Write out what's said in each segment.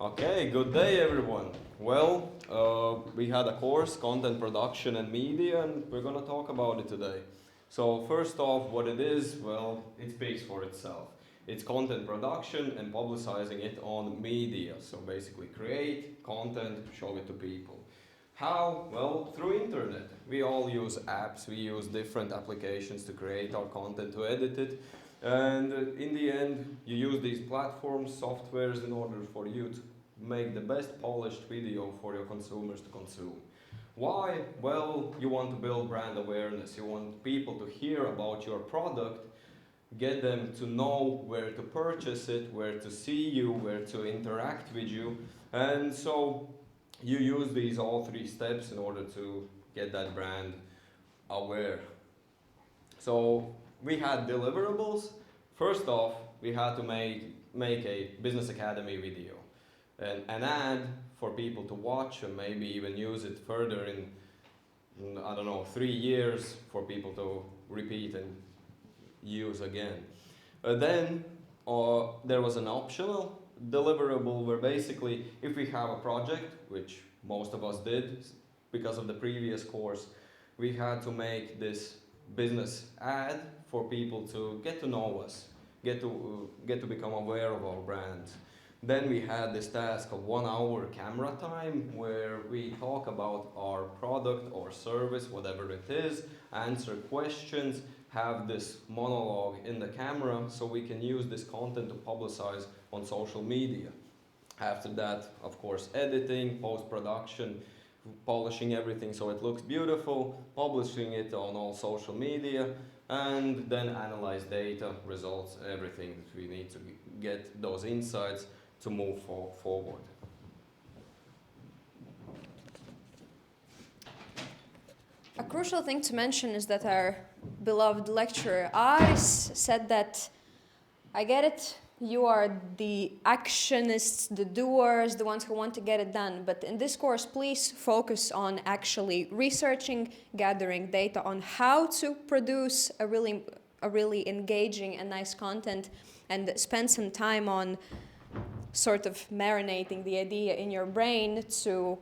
Okay, good day everyone. Well, we had a course, Content Production and Media, and we're gonna talk about it today. So first off, what it is, well, it speaks for itself. It's content production and publicizing it on media. So basically create content, show it to people. How? Well, through internet. We all use apps, we use different applications to create our content, to edit it. And in the end, you use these platforms, softwares in order for you to make the best polished video for your consumers to consume. Why? Well, you want to build brand awareness. You want people to hear about your product, get them to know where to purchase it, where to see you, where to interact with you. And so you use these all three steps in order to get that brand aware. So we had deliverables. First off, we had to make a business academy video, an ad for people to watch and maybe even use it further in I don't know, 3 years for people to repeat and use again. Then there was an optional deliverable where basically if we have a project, which most of us did because of the previous course, we had to make this business ad for people to get to know us, get to become aware of our brand. Then we had this task of 1 hour camera time where we talk about our product or service, whatever it is, answer questions, have this monologue in the camera so we can use this content to publicize on social media. After that, of course, editing, post-production, polishing everything so it looks beautiful, publishing it on all social media, and then analyze data, results, everything that we need to get those insights to move forward. A crucial thing to mention is that our beloved lecturer Aris said that, I get it, you are the actionists, the doers, the ones who want to get it done, but in this course, please focus on actually researching, gathering data on how to produce a really engaging and nice content, and spend some time on sort of marinating the idea in your brain to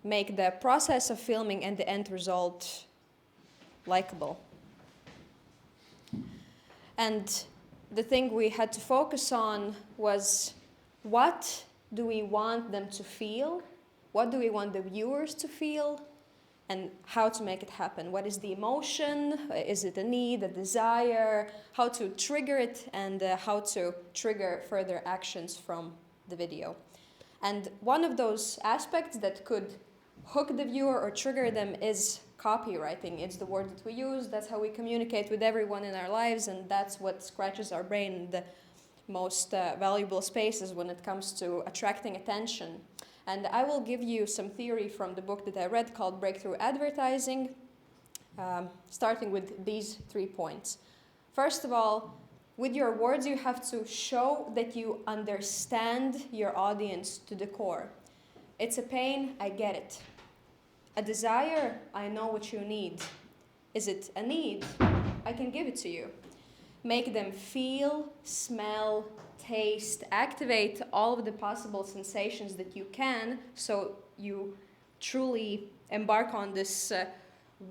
make the process of filming and the end result likable. And the thing we had to focus on was, what do we want them to feel? What do we want the viewers to feel? And how to make it happen. What is the emotion? Is it a need, a desire? How to trigger it, and how to trigger further actions from the video. And one of those aspects that could hook the viewer or trigger them is copywriting. It's the word that we use, that's how we communicate with everyone in our lives, and that's what scratches our brain in the most valuable spaces when it comes to attracting attention. And I will give you some theory from the book that I read called Breakthrough Advertising, starting with these 3 points. First of all, with your words, you have to show that you understand your audience to the core. It's a pain, I get it. A desire, I know what you need. Is it a need? I can give it to you. Make them feel, smell, taste, activate all of the possible sensations that you can, so you truly embark on this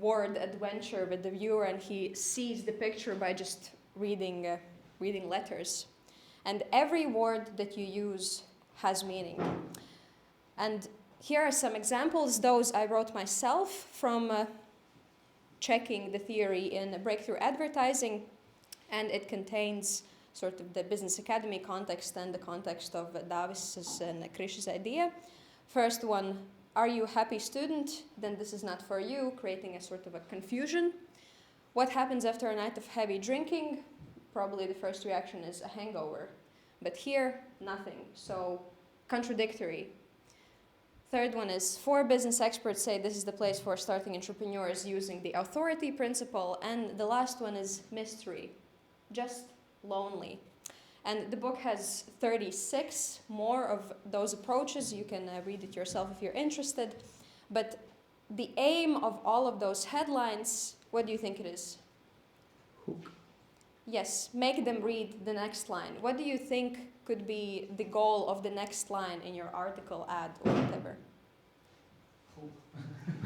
word adventure with the viewer, and he sees the picture by just reading letters. And every word that you use has meaning. And here are some examples, those I wrote myself from checking the theory in Breakthrough Advertising, and it contains sort of the Business Academy context and the context of Davis's and Krish's idea. First one, are you a happy student? Then this is not for you, creating a sort of a confusion. What happens after a night of heavy drinking? Probably the first reaction is a hangover. But here, nothing, so contradictory. Third one is, 4 business experts say this is the place for starting entrepreneurs using the authority principle. And the last one is mystery, just lonely. And the book has 36 more of those approaches. You can read it yourself if you're interested. But the aim of all of those headlines, what do you think it is? Hook. Yes, make them read the next line. What do you think could be the goal of the next line in your article, ad, or whatever.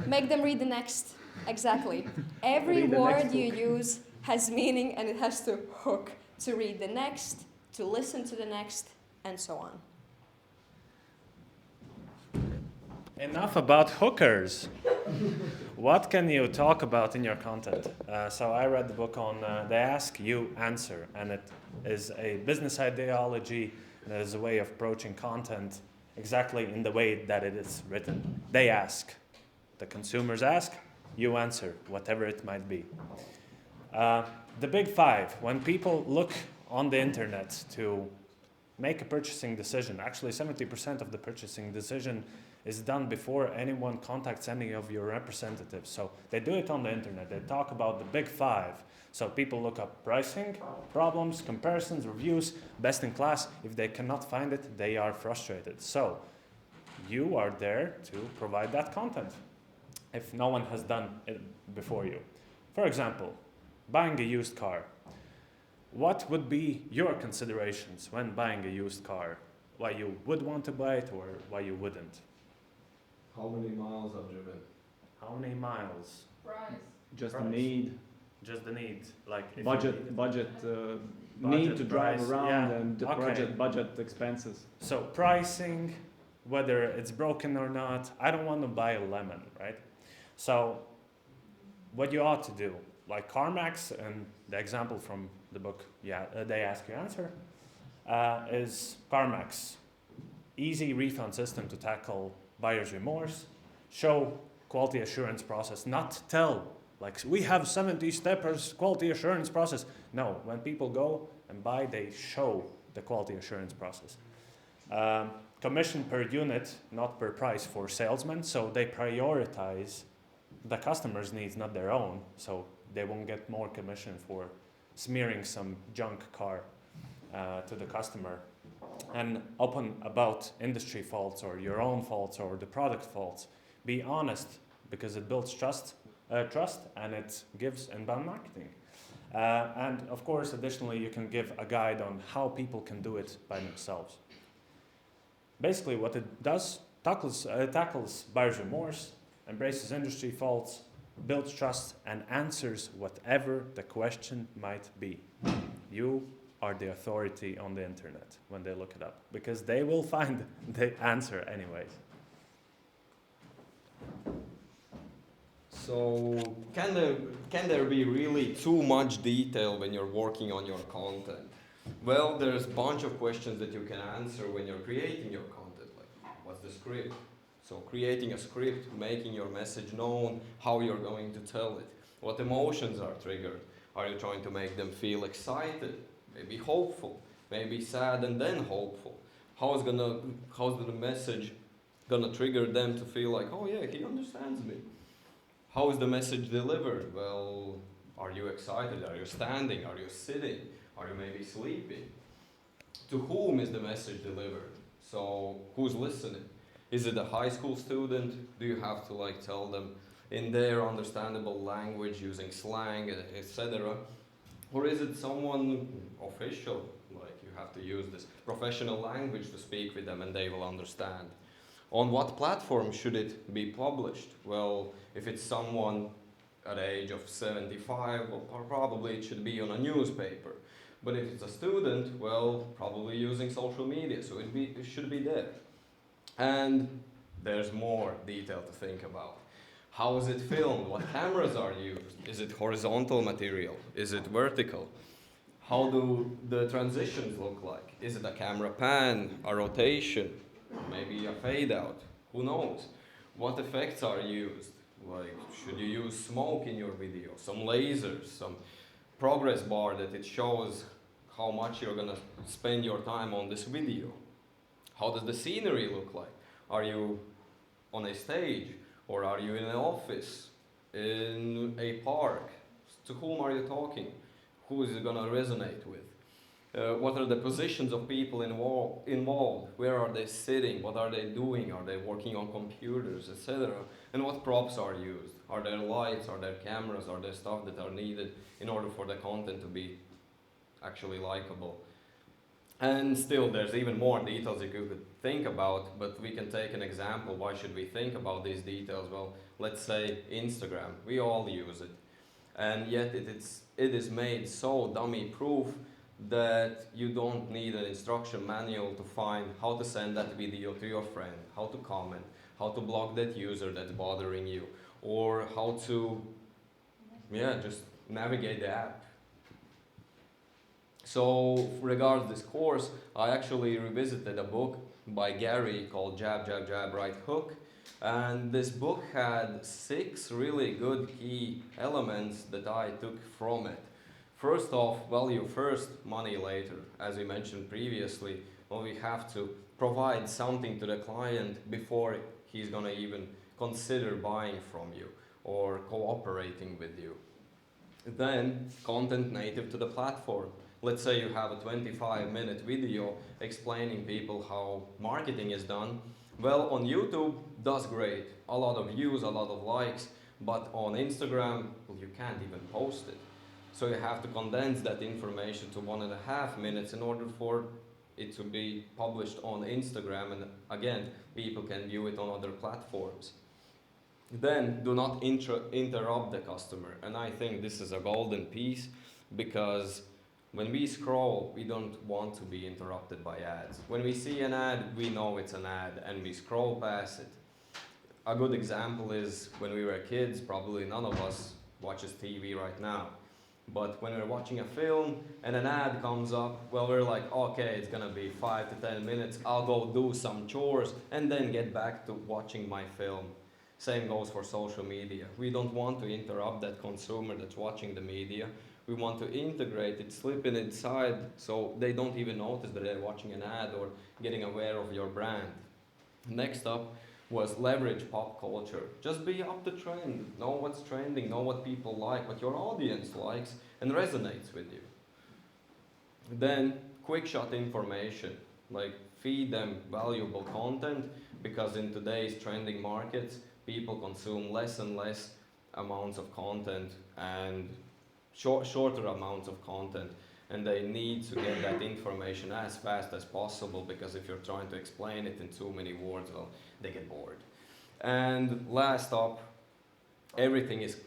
Make them read the next. Exactly. Every Read the word next you book. use has meaning, and it has to hook to read the next, to listen to the next, and so on. Enough about hookers. What can you talk about in your content? So I read the book on They Ask, You Answer, and it is a business ideology, and it is a way of approaching content exactly in the way that it is written. They ask. The consumers ask, you answer, whatever it might be. The big five, when people look on the internet to make a purchasing decision, actually 70% of the purchasing decision is done before anyone contacts any of your representatives. So they do it on the internet. They talk about the big five. So people look up pricing, problems, comparisons, reviews, best in class. If they cannot find it, they are frustrated. So you are there to provide that content if no one has done it before you. For example, buying a used car. What would be your considerations when buying a used car? Why you would want to buy it or why you wouldn't? How many miles I've driven? How many miles? Just the Price. need, Just the need, like if you budget, need it. budget, need Budget, to drive price, around, yeah, and the okay. budget expenses. So pricing, whether it's broken or not, I don't want to buy a lemon, right? So what you ought to do, like CarMax and the example from the book, They Ask, You Answer, is CarMax. Easy refund system to tackle buyer's remorse, show quality assurance process, not tell, like we have 70 steppers quality assurance process. No, when people go and buy, they show the quality assurance process. Commission per unit, not per price for salesmen, so they prioritize the customer's needs, not their own, so they won't get more commission for smearing some junk car to the customer. And open about industry faults or your own faults or the product faults. Be honest, because it builds trust and it gives inbound marketing. And of course, additionally, you can give a guide on how people can do it by themselves. Basically, what it does, tackles buyer's remorse, embraces industry faults, builds trust, and answers whatever the question might be. You are the authority on the internet when they look it up, because they will find the answer anyways. So can there be really too much detail when you're working on your content? Well, there's a bunch of questions that you can answer when you're creating your content, like what's the script? So creating a script, making your message known, how you're going to tell it, what emotions are triggered. Are you trying to make them feel excited, maybe hopeful, maybe sad and then hopeful? How's the message gonna trigger them to feel like, oh yeah, he understands me? How is the message delivered? Well, are you excited? Are you standing? Are you sitting? Are you maybe sleeping? To whom is the message delivered? So who's listening? Is it a high school student? Do you have to like tell them in their understandable language using slang, etc.? Or is it someone official? Like you have to use this professional language to speak with them and they will understand. On what platform should it be published? Well, if it's someone at the age of 75, well, probably it should be on a newspaper. But if it's a student, well, probably using social media, so it should be there. And there's more detail to think about. How is it filmed? What cameras are used? Is it horizontal material? Is it vertical? How do the transitions look like? Is it a camera pan, a rotation, maybe a fade out? Who knows? What effects are used? Like, should you use smoke in your video? Some lasers, some progress bar that it shows how much you're gonna spend your time on this video. How does the scenery look like? Are you on a stage or are you in an office, in a park? To whom are you talking? Who is it gonna resonate with? What are the positions of people involved? Where are they sitting? What are they doing? Are they working on computers, etc.? And what props are used? Are there lights? Are there cameras? Are there stuff that are needed in order for the content to be actually likable? And still, there's even more details you could think about, but we can take an example. Why should we think about these details? Well, let's say Instagram. We all use it. And yet it is made so dummy-proof that you don't need an instruction manual to find how to send that video to your friend, how to comment, how to block that user that's bothering you, or how to, just navigate the app. So, regarding this course, I actually revisited a book by Gary called Jab, Jab, Jab, Right Hook. And this book had 6 really good key elements that I took from it. First off, value first, money later. As we mentioned previously, well, we have to provide something to the client before he's gonna even consider buying from you or cooperating with you. Then, content native to the platform. Let's say you have a 25-minute video explaining people how marketing is done. Well, on YouTube, does great. A lot of views, a lot of likes, but on Instagram, well, you can't even post it. So you have to condense that information to 1.5 minutes in order for it to be published on Instagram, and again, people can view it on other platforms. Then, do not interrupt the customer, and I think this is a golden piece, because when we scroll, we don't want to be interrupted by ads. When we see an ad, we know it's an ad, and we scroll past it. A good example is when we were kids, probably none of us watches TV right now. But when we're watching a film and an ad comes up, well, we're like, okay, it's gonna be 5 to 10 minutes, I'll go do some chores and then get back to watching my film. Same goes for social media. We don't want to interrupt that consumer that's watching the media. We want to integrate it, slip it inside, so they don't even notice that they're watching an ad or getting aware of your brand. Next up was leverage pop culture. Just be up the trend, know what's trending, know what people like, what your audience likes and resonates with you. Then quick shot information, like feed them valuable content, because in today's trending markets, people consume less and less amounts of content and shorter amounts of content, and they need to get that information as fast as possible, because if you're trying to explain it in too many words, well, they get bored. And last up, everything is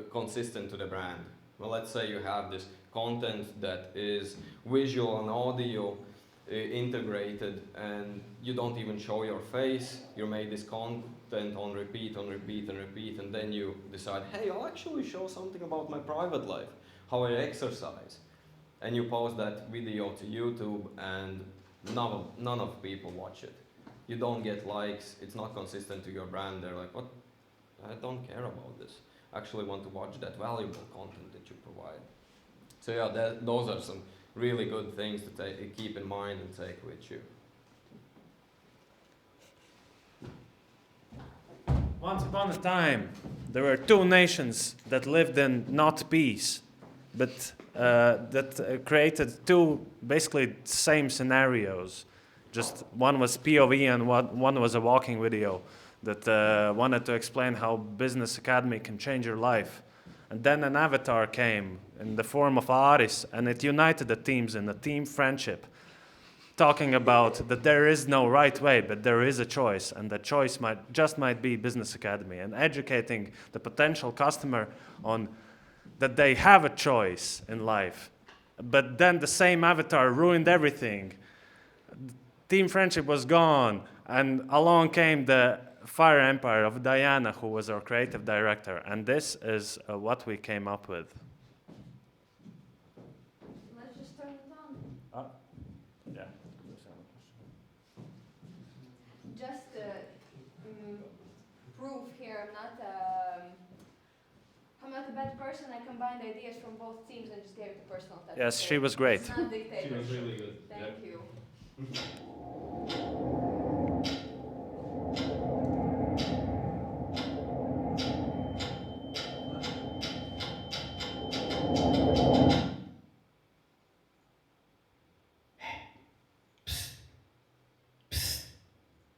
consistent to the brand. Well, let's say you have this content that is visual and audio integrated, and you don't even show your face. You made this content on repeat, on repeat, and repeat, and then you decide, hey, I'll actually show something about my private life, how I exercise. And you post that video to YouTube, and none of people watch it. You don't get likes, it's not consistent to your brand. They're like, what? I don't care about this. I actually want to watch that valuable content that you provide. So yeah, those are some really good things to keep in mind and take with you. Once upon a time, there were 2 nations that lived in not peace, but that created 2 basically same scenarios. Just one was POV and one was a walking video that wanted to explain how Business Academy can change your life. And then an avatar came in the form of Aris, and it united the teams in a team friendship, talking about that there is no right way, but there is a choice, and the choice might be Business Academy, and educating the potential customer on that they have a choice in life. But then the same avatar ruined everything. Team friendship was gone, and along came the Fire Empire of Diana, who was our creative director, and this is what we came up with. Let's just turn it on. Yeah. Just proof here, I'm not a bad person. I combined ideas from both teams and just gave it a personal touch. Yes, she was great. It's not dictatorship. She was really good. Thank you.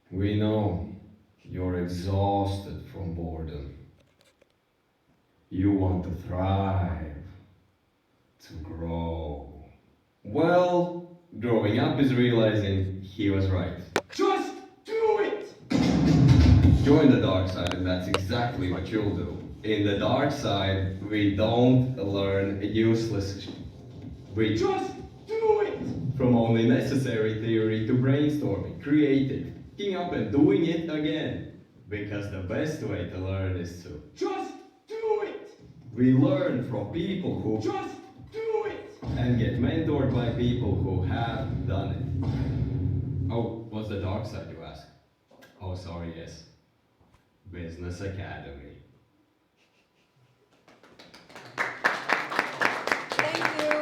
We know you're exhausted from boredom. You want to thrive, to grow. Well, growing up is realizing he was right. Just do it! Join the dark side, and that's exactly what you'll do. In the dark side, we don't learn useless shit. We Just do it! from only necessary theory to brainstorming, creative, picking up and doing it again. Because the best way to learn is to. Just do it! We learn from people who Just do it! and get mentored by people who have done it. Oh, what's the dark side, you ask? Oh, sorry, yes. Business Academy. Thank you.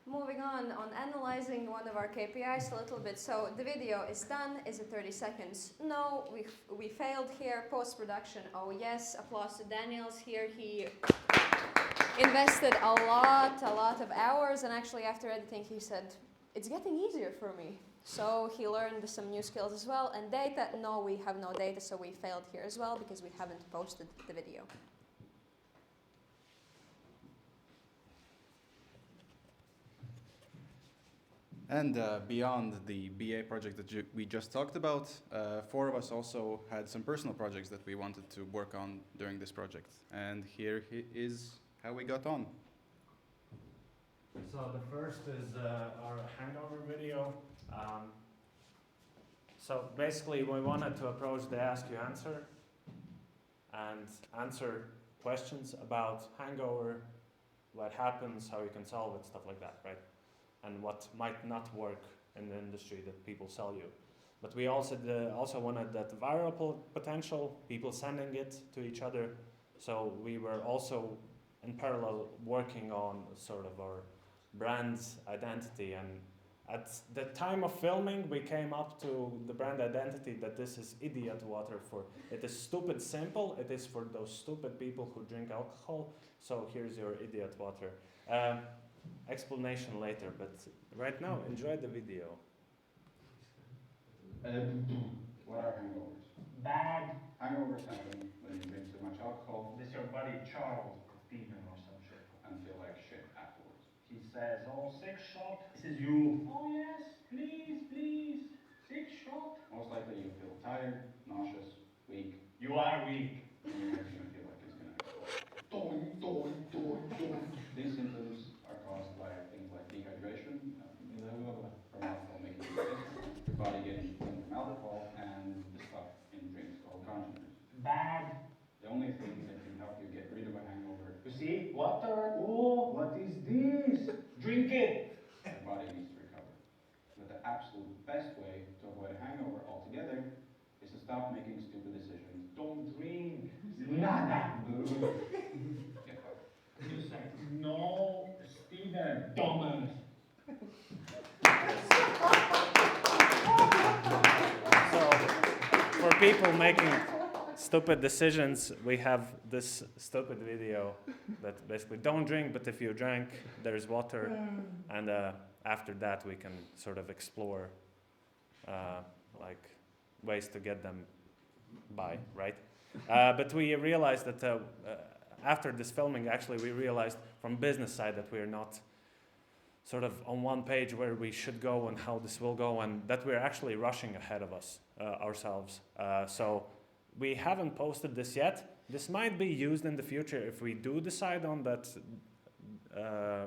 Moving on analyzing one of our KPIs a little bit. So the video is done. Is it 30 seconds? No, we failed here. Post-production, oh yes. Applause to Daniels here. He invested a lot of hours, and actually after editing he said, it's getting easier for me. So he learned some new skills as well. And data, no, we have no data, so we failed here as well because we haven't posted the video. And beyond the BA project that we just talked about, 4 of us also had some personal projects that we wanted to work on during this project. And here is how we got on. So the first is our hangover video. So basically we wanted to approach the Ask You Answer and answer questions about hangover, what happens, how you can solve it, stuff like that, right? And what might not work in the industry that people sell you. But we also wanted that viral potential, people sending it to each other. So we were also in parallel working on sort of our brand's identity. And at the time of filming, we came up to the brand identity that this is idiot water for. It is stupid simple. It is for those stupid people who drink alcohol. So here's your idiot water. Explanation later, but right now, enjoy the video. What are hangovers? Bad. Hangovers happen when you drink too much alcohol This your buddy Charles or Stephen or some shit. and feel like shit afterwards. He says, oh, 6 shot. This is you. Oh yes, please, 6 shot. Most likely you feel tired, nauseous, weak, You are weak. and your head's gonna feel like it's gonna explode. These symptoms are caused by things like dehydration, from alcohol making you sick, your body getting thin from alcohol, and the stuff in drinks called congeners. Bad. The only thing that can help you get rid of a hangover, You see, water. Oh, what is this? Drink it. your body needs to recover. But the absolute best way to avoid a hangover altogether is to stop making stupid decisions. Don't drink. Nada. Get fucked. You say, no, Stephen. Dumbass. So, for people making stupid decisions, we have this stupid video that basically don't drink, but if you drank, there's water. And after that, we can sort of explore like ways to get them by, right? But we realized that after this filming, actually, we realized from business side that we're not sort of on one page where we should go and how this will go, and that we're actually rushing ahead of us ourselves. So we haven't posted this yet. This might be used in the future if we do decide on that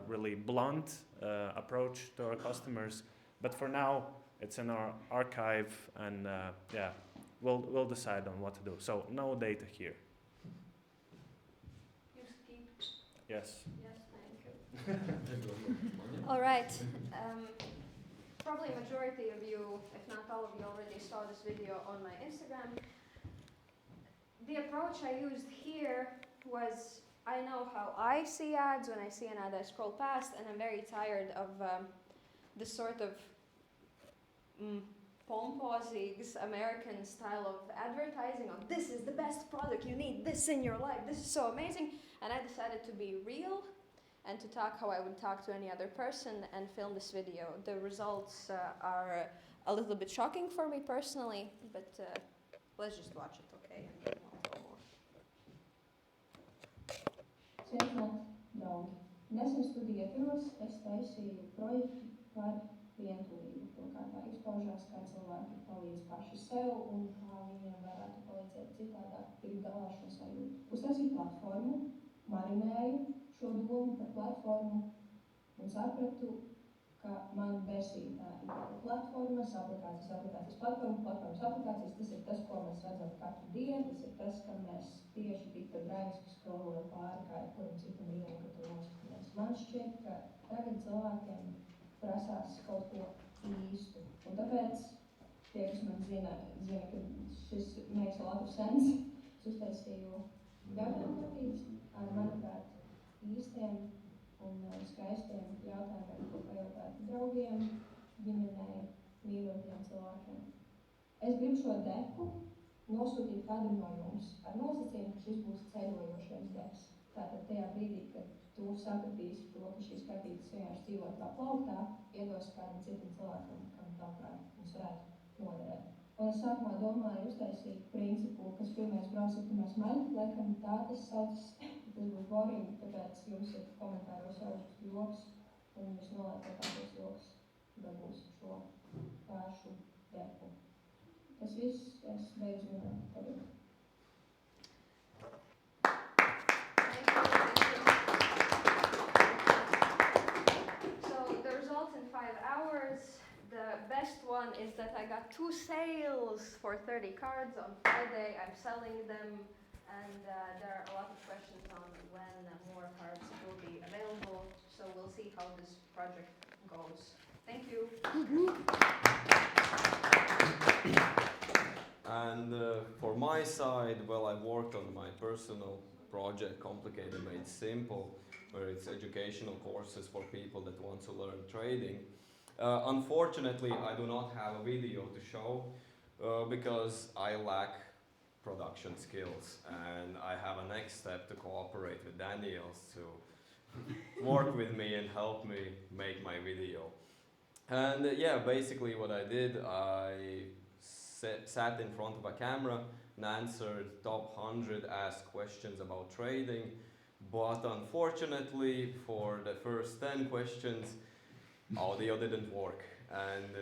really blunt approach to our customers. But for now, it's in our archive, and yeah, we'll decide on what to do. So no data here. You skip. Yes. Yes, thank you. All right. Probably majority of you, if not all of you, already saw this video on my Instagram. The approach I used here was, I know how I see ads. When I see an ad, I scroll past, and I'm very tired of this sort of pomposing American style of advertising of this is the best product, you need this in your life, this is so amazing. And I decided to be real and to talk how I would talk to any other person and film this video. The results are a little bit shocking for me personally, but let's just watch it, okay? And then we'll talk more. Chestnut, long, Nesen studiju ietvaros es taisīju projektu par vientulību, to kā tā izpaužās, kā cilvēki palīdz paši sev un kā viņiem varētu palīdzēt citādāk tikt galā šo sajūtu. Uztaisīju platformu, marinēju šo domu par platformu un sapratu, ka man besīja tā ideja platformas, aplikācijas platformas, tas ir tas, ko mēs redzam katru dienu, tas ir tas, ka mēs tieši tikpat draiviski skrolojam pāri kā jebkuram citam rīlam, kad to noskatāmies. Man šķiet, ka tagad cilvēkiem prasās kaut ko īstu, un tāpēc tie, kas man zina, ka šis makes a lot of sense, es uztaisīju jautājumu kartītes ar, manuprāt, īstiem un skaistiem jautājumiem, ko pajautāt draugiem, ģimenei, mīļotiem cilvēkiem. Es gribu šo deku nosūtīt kādam no jums ar nosacījumu, ka šis būs ceļojošais deks. Tātad tajā brīdī, kad tu sapratīsi to, ka šīs kartītes vienkārši dzīvo tā plauktā, iedos kādam citam cilvēkam, kam tavuprāt mums varētu noderēt. Un es sākumā domāju uztaisīt principu, kas pirmais brauc, pirmais maļ, laikam tā tas saucas, tas būs boring, tāpēc jums ir komentāros jāuzrakst joks, un visnolētākos joks dabūs šo pašu deku. Tas viss, es beidzu runāt tagad. So the results in 5 hours. The best one is that I got 2 sales for 30 cards on Friday. I'm selling them, and there are a lot of questions on when more cards will be available. So we'll see how this project goes. Thank you. And for my side, well, I worked on my personal project, Complicated Made Simple, where it's educational courses for people that want to learn trading. Unfortunately, I do not have a video to show because I lack production skills, and I have a next step to cooperate with Daniels to work with me and help me make my video. And yeah, basically what I did, I sat in front of a camera and answered top 100 asked questions about trading, but unfortunately for the first 10 questions, audio didn't work, and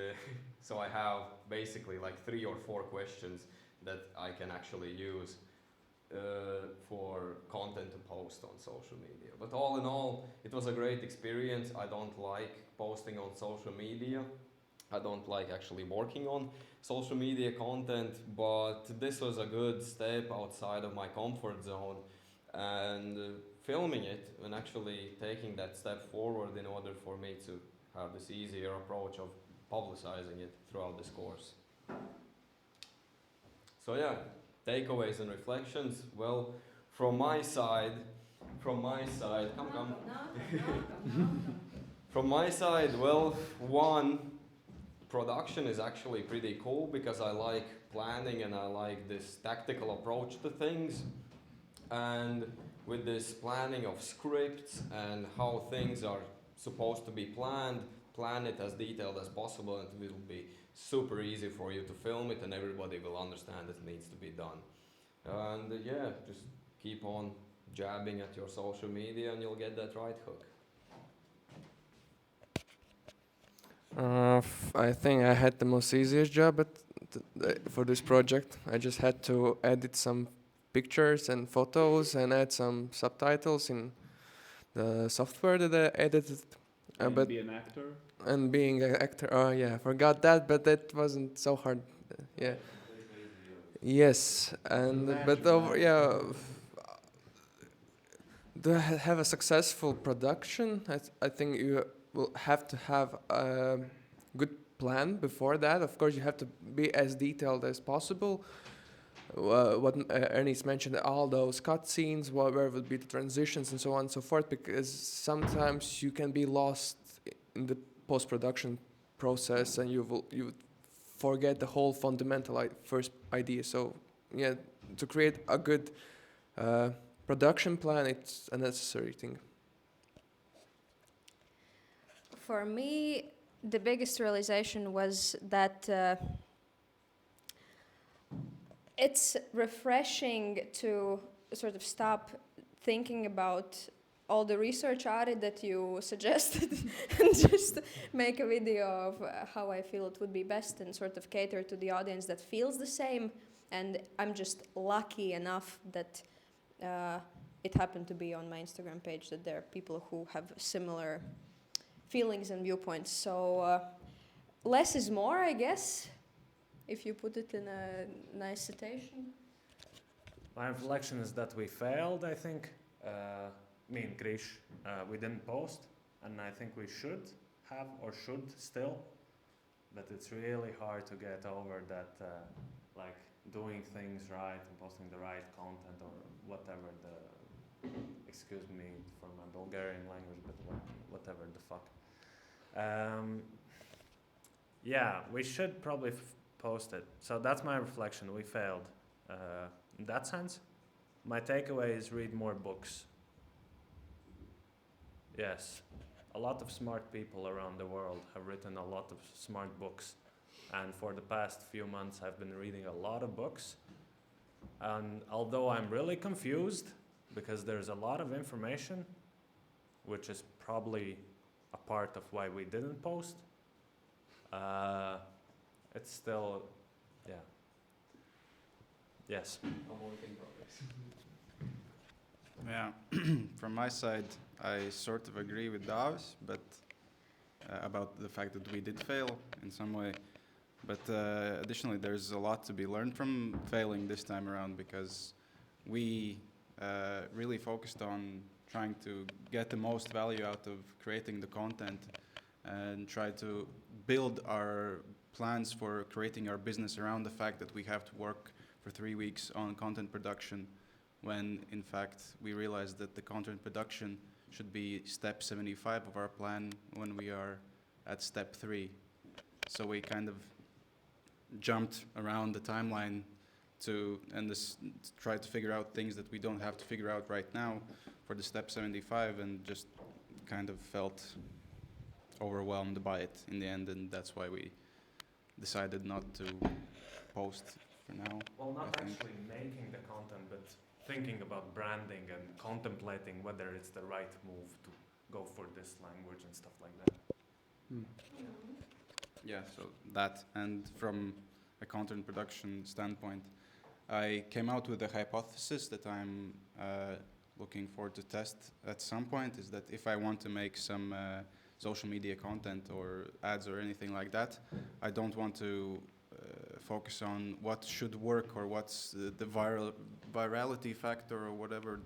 so I have basically like 3 or 4 questions that I can actually use for content to post on social media. But all in all, it was a great experience. I don't like posting on social media. I don't like actually working on social media content, but this was a good step outside of my comfort zone, and filming it and actually taking that step forward in order for me to have this easier approach of publicizing it throughout this course. So yeah, takeaways and reflections. Well, from my side, come. From my side, well, one, production is actually pretty cool because I like planning and I like this tactical approach to things. And with this planning of scripts and how things are supposed to be planned, plan it as detailed as possible, and it will be super easy for you to film it and everybody will understand it needs to be done. And yeah, just keep on jabbing at your social media and you'll get that right hook. I think I had the most easiest job for this project. I just had to edit some pictures and photos and add some subtitles in the software that I edited. And But be an actor. and being an actor, oh yeah, I forgot that, but that wasn't so hard. Yeah. Yes, and but over to have a successful production, I think you will have to have a good plan before that. Of course, you have to be as detailed as possible. What Ernest mentioned, all those cutscenes, where would be the transitions and so on and so forth, because sometimes you can be lost in the post-production process and you would forget the whole fundamental first idea. So yeah, to create a good production plan, it's a necessary thing. For me, the biggest realization was that it's refreshing to sort of stop thinking about all the research on it that you suggested and just make a video of how I feel it would be best and sort of cater to the audience that feels the same. And I'm just lucky enough that it happened to be on my Instagram page that there are people who have similar feelings and viewpoints. So less is more, I guess, if you put it in a nice citation. My reflection is that we failed, I think. Me and Krish, we didn't post, and I think we should have, or should still, but it's really hard to get over that, like doing things right and posting the right content or whatever the, excuse me for my Bulgarian language, but whatever the fuck. Yeah, we should probably post it. So that's my reflection, we failed. In that sense, my takeaway is read more books. Yes, a lot of smart people around the world have written a lot of smart books. And for the past few months, I've been reading a lot of books. And although I'm really confused, because there's a lot of information, which is probably a part of why we didn't post, it's still, yeah. Yes. A work in progress. Yeah, from my side, I sort of agree with Davis, but about the fact that we did fail in some way. But additionally, there's a lot to be learned from failing this time around, because we really focused on trying to get the most value out of creating the content and try to build our plans for creating our business around the fact that we have to work for 3 weeks on content production, when in fact we realized that the content production should be step 75 of our plan when we are at step 3. So we kind of jumped around the timeline to try to figure out things that we don't have to figure out right now for the step 75, and just kind of felt overwhelmed by it in the end, and that's why we decided not to post for now. Well, not I think. actually making the content, but thinking about branding and contemplating whether it's the right move to go for this language and stuff like that. Yeah, so that, and from a content production standpoint, I came out with a hypothesis that I'm looking forward to test at some point, is that if I want to make some social media content or ads or anything like that, I don't want to focus on what should work or what's the virality factor or whatever.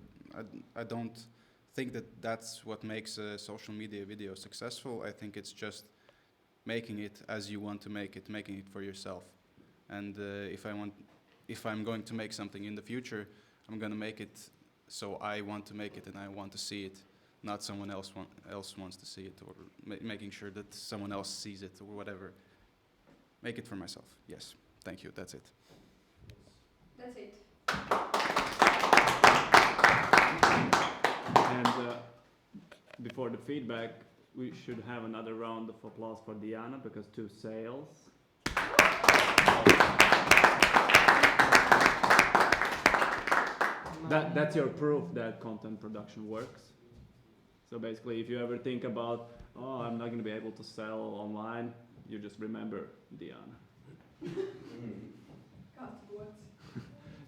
I don't think that that's what makes a social media video successful. I think it's just making it as you want to make it, making it for yourself. And if I'm going to make something in the future, I'm going to make it so I want to make it and I want to see it, not someone else wants to see it, or making sure that someone else sees it or whatever. Make it for myself. Yes. Thank you. That's it. That's it. And before the feedback, we should have another round of applause for Diana, because 2 sales. That's your proof that content production works. So basically, if you ever think about, oh, I'm not going to be able to sell online, you just remember Diana.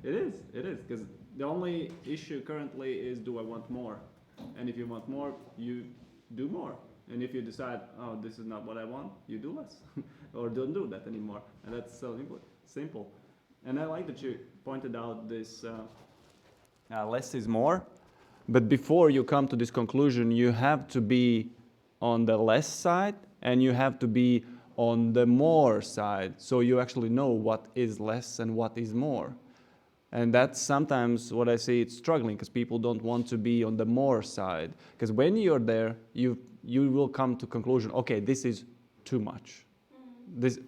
It is, because the only issue currently is, do I want more? And if you want more, you do more. And if you decide, oh, this is not what I want, you do less. Or don't do that anymore. And that's so simple. And I like that you pointed out this less is more. But before you come to this conclusion, you have to be on the less side and you have to be on the more side. So you actually know what is less and what is more. And that's sometimes what I see, it's struggling, because people don't want to be on the more side. Because when you're there, you will come to conclusion, okay, this is too much.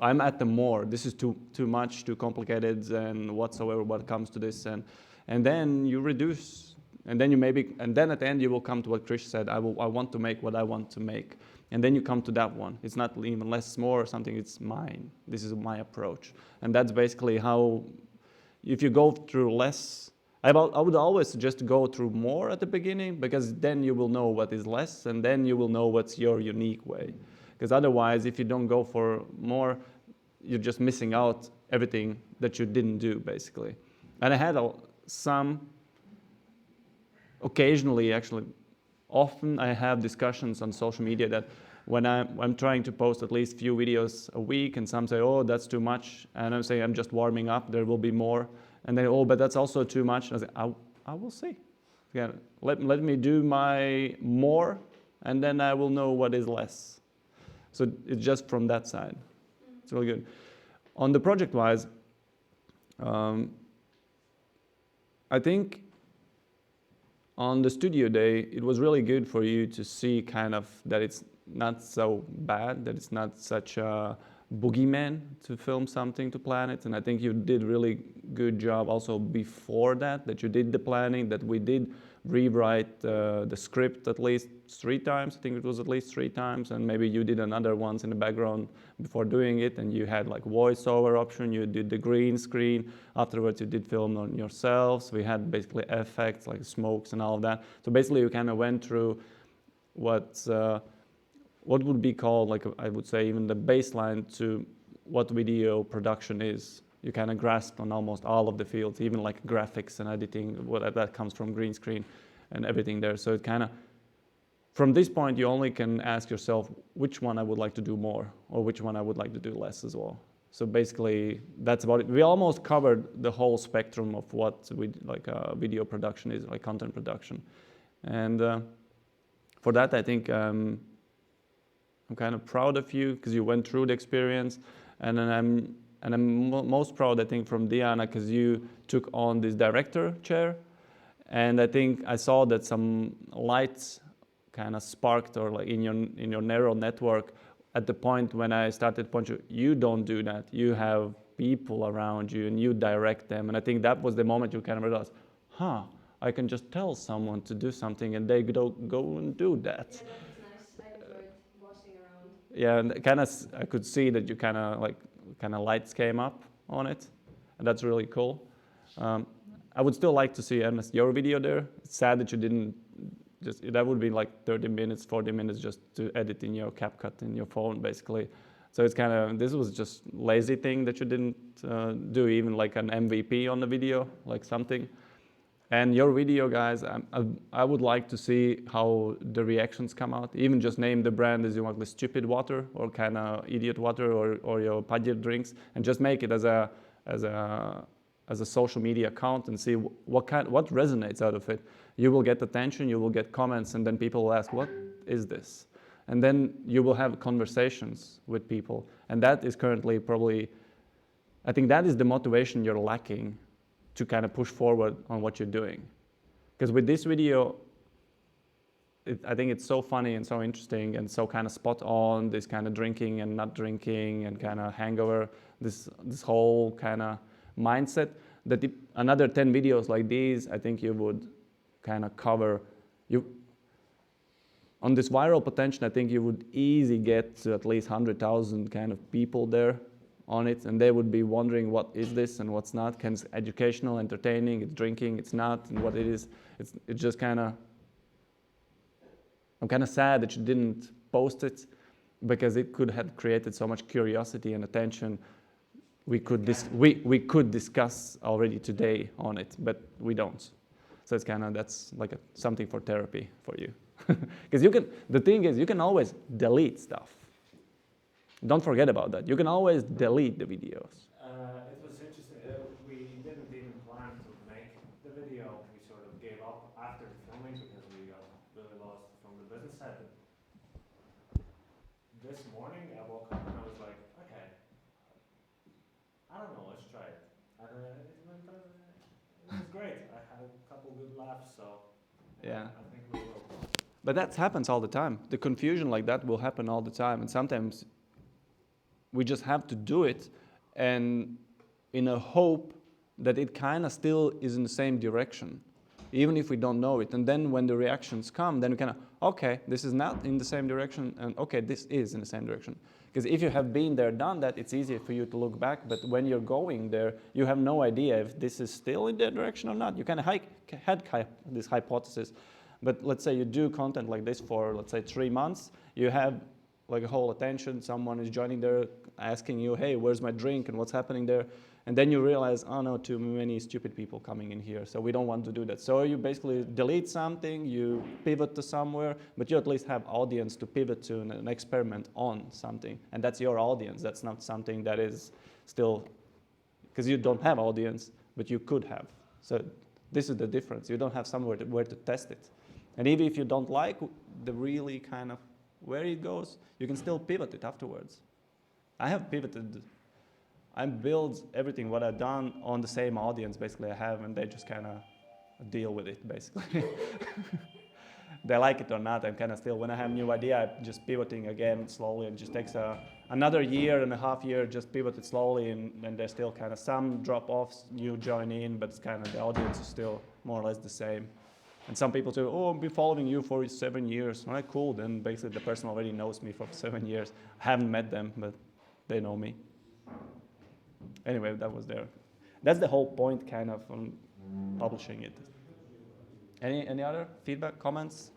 I'm at the more. This is too much, too complicated, and whatsoever what comes to this, and then you reduce, and then and then at the end you will come to what Krish said. I want to make what I want to make, and then you come to that one. It's not even less, more, or something. It's mine. This is my approach, and that's basically how. If you go through less I would always suggest to go through more at the beginning, because then you will know what is less, and then you will know what's your unique way. Because otherwise, if you don't go for more, you're just missing out everything that you didn't do, basically. And I had some, occasionally, actually, often I have discussions on social media that when I'm trying to post at least few videos a week, and some say, oh, that's too much, and I'm saying I'm just warming up, there will be more, and they, oh, but that's also too much, and I say, I will see. Yeah, let me do my more, and then I will know what is less. So it's just from that side. It's really good. On the project-wise, I think on the studio day, it was really good for you to see kind of that it's not so bad, that it's not such a boogeyman to film something, to plan it. And I think you did really good job also before that you did the planning, that we did rewrite the script at least 3 times. I think it was at least 3 times, and maybe you did another ones in the background before doing it, and you had like voiceover option, you did the green screen, afterwards you did film on yourselves, we had basically effects like smokes and all of that. So basically you kind of went through what would be called, like I would say, even the baseline to what video production is. You kind of grasped on almost all of the fields, even like graphics and editing, what that comes from green screen and everything there. So it kind of, from this point, you only can ask yourself which one I would like to do more, or which one I would like to do less as well. So basically, that's about it. We almost covered the whole spectrum of what video production is, like content production. And for that, I think I'm kind of proud of you, because you went through the experience. And then I'm most proud, I think, from Diana, because you took on this director chair. And I think I saw that some lights kind of sparked, or like in your neural network, at the point when I started pointing, you don't do that. You have people around you and you direct them. And I think that was the moment you kind of realized, I can just tell someone to do something and they go and do that. Yeah, that was nice. I enjoyed bossing around. Yeah, and kind of I could see that you kind of lights came up on it, and that's really cool. I would still like to see, Ernest, your video there. It's sad that you didn't that would be like 30 minutes, 40 minutes just to edit in your CapCut in your phone, basically. So it's kind of, this was just lazy thing that you didn't do even like an MVP on the video, like something. And your video, guys, I would like to see how the reactions come out. Even just name the brand as you want, the stupid water or kind of idiot water, or your Padjer drinks, and just make it as a social media account and see what resonates out of it. You will get attention, you will get comments, and then people will ask, what is this? And then you will have conversations with people. And that is currently probably, I think that is the motivation you're lacking to kind of push forward on what you're doing. Because with this video, I think it's so funny and so interesting and so kind of spot on, this kind of drinking and not drinking and kind of hangover, this whole kind of mindset, that another 10 videos like these, I think you would kind of cover. On this viral potential, I think you would easily get to at least 100,000 kind of people there on it, and they would be wondering what is this and what's not. It's educational, entertaining, it's drinking, it's not, and what it is. It's just kind of, I'm kind of sad that you didn't post it, because it could have created so much curiosity and attention. We could discuss already today on it, but we don't. So it's kind of, that's like something for therapy for you. Because the thing is, you can always delete stuff. Don't forget about that. You can always delete the videos. It was interesting. We didn't even plan to make the video. We sort of gave up after the filming because we got really lost from the business side. This morning I woke up and I was like, okay, I don't know, let's try it. And it was great. I had a couple good laughs, so Yeah. I think we will. But that happens all the time. The confusion like that will happen all the time. And sometimes we just have to do it, and in a hope that it kind of still is in the same direction, even if we don't know it. And then when the reactions come, then we kind of, okay, this is not in the same direction, and okay, this is in the same direction. Because if you have been there, done that, it's easier for you to look back. But when you're going there, you have no idea if this is still in that direction or not. You kind of had this hypothesis. But let's say you do content like this for, let's say, 3 months. You have like a whole attention. Someone is joining there, asking you, hey, where's my drink and what's happening there? And then you realize, oh no, too many stupid people coming in here, so we don't want to do that. So you basically delete something, you pivot to somewhere, but you at least have audience to pivot to and experiment on something. And that's your audience. That's not something that is still, because you don't have audience, but you could have. So this is the difference. You don't have somewhere where to test it. And even if you don't like the really kind of where it goes, you can still pivot it afterwards. I have pivoted. I build everything what I've done on the same audience basically I have, and they just kind of deal with it basically. They like it or not. I'm kind of still, when I have a new idea, I'm just pivoting again slowly. It just takes another year and a half year, just pivot it slowly, and there's still kind of some drop-offs, you join in, but it's kind of the audience is still more or less the same. And some people say, oh, I've been following you for 7 years. All right, cool. Then basically the person already knows me for 7 years. I haven't met them, but they know me. Anyway, that was there. That's the whole point kind of on publishing it. Any other feedback, comments?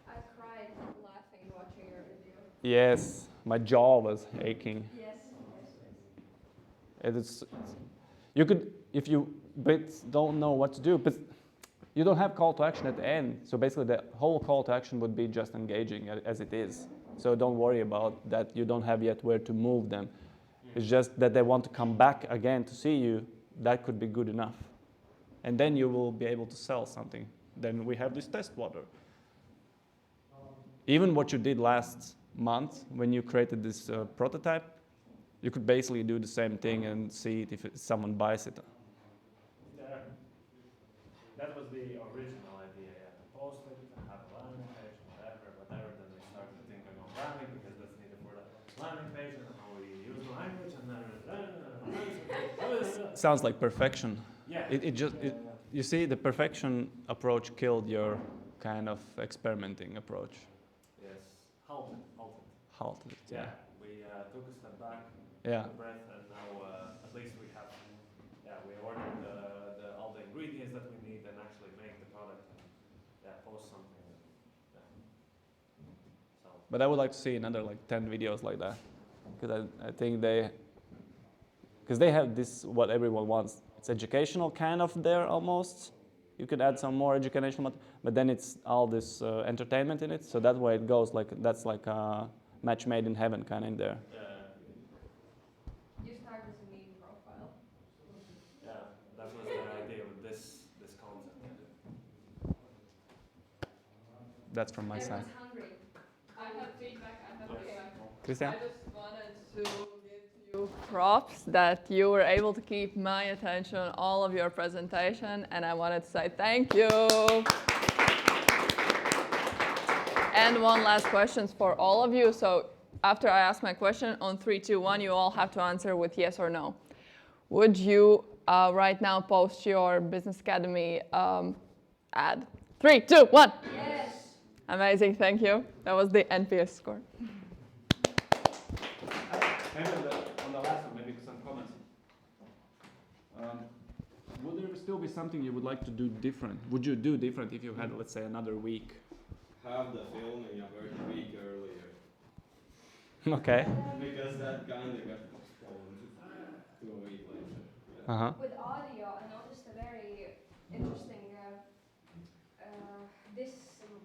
I cried laughing watching your video. Yes, my jaw was aching. Yes. It's you could, if you don't know what to do, but you don't have call to action at the end. So basically the whole call to action would be just engaging as it is. So don't worry about that you don't have yet where to move them. It's just that they want to come back again to see you. That could be good enough. And then you will be able to sell something. Then we have this test water. Even what you did last month when you created this prototype, you could basically do the same thing and see it if someone buys it. That was the original idea, yeah, to post it, to have a landing page, whatever, then we started thinking of branding because that's needed for the landing page and how we use the language and then Sounds like perfection. yeah. You see, the perfection approach killed your kind of experimenting approach. Yes, halted. Halted it, yeah. We took a step back, Yeah. took a breath, and now at least we have, we ordered all the ingredients that we need and actually make the product and post something. So. But I would like to see another like 10 videos like that, because I think because they have this what everyone wants. It's educational kind of there almost. You could add some more educational, but then it's all this entertainment in it. So that way it goes like that's like a match made in heaven kind of in there. You start as a meme profile. Yeah, that was the idea with this concept. That's from my side. Everyone's hungry. I have feedback. Christian? I just wanted to give you props that you were able to keep my attention all of your presentation, and I wanted to say thank you. And one last question for all of you. So after I ask my question, on 3, 2, 1, you all have to answer with yes or no. Would you right now post your Business Academy ad? 3, 2, 1. Yes. Amazing, thank you. That was the NPS score. Maybe on the last one, maybe some comments. Would there still be something you would like to do different? Would you do different if you had, let's say, another week? Have the filming a week earlier. Okay. Because that kind of got postponed to a week later. Yeah. Uh-huh. With audio, I noticed a very interesting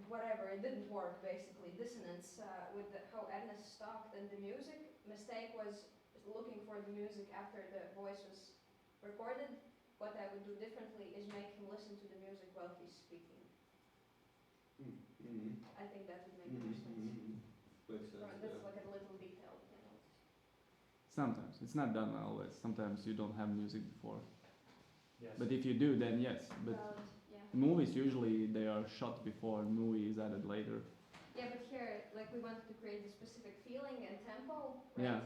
whatever, it didn't work basically, dissonance with how Agnes stopped and the music. Mistake was looking for the music after the voice was recorded. What I would do differently is make him listen to the music while he's speaking. Mm-hmm. I think that would make more sense. Makes sense, That's like a little detail, you know. Sometimes. It's not done always. Sometimes you don't have music before. Yes. But if you do, then yes. But Yeah. movies usually they are shot before, and movie is added later. Yeah, but here, like, we wanted to create a specific feeling and tempo, right? Yeah.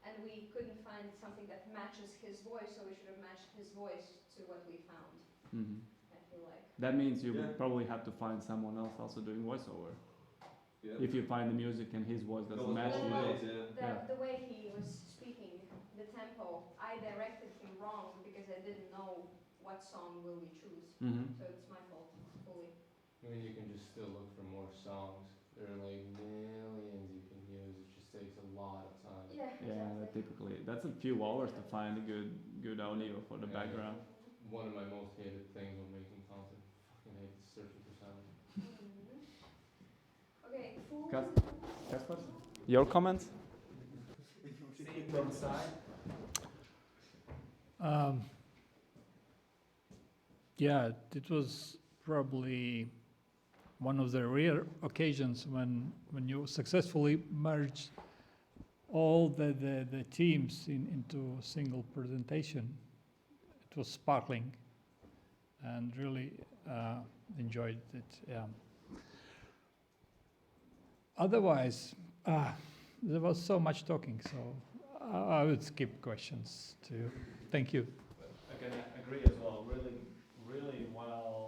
And we couldn't find something that matches his voice, so we should have matched his voice to what we found, Mm-hmm. I feel like. That means you Yeah. would probably have to find someone else also doing voiceover. Yeah. If you find the music and his voice doesn't match, you Well, don't. the, the way he was speaking, the tempo, I directed him wrong because I didn't know what song will we choose. Mm-hmm. So it's my fault fully. I mean, you can just still look for more songs. There are like millions you can use. It just takes a lot of time. Yeah, Yeah, exactly. typically that's a few hours to find a good audio for the Yeah. background. One of my most hated things when making content. Fucking hate searching for sound. Okay, who Kas- was it? Kaspars, your comments? Yeah, it was probably one of the rare occasions when you successfully merge all the teams into a single presentation. It was sparkling and really enjoyed it. Yeah. Otherwise, there was so much talking, so I would skip questions too. Thank you. I can agree as well. Really well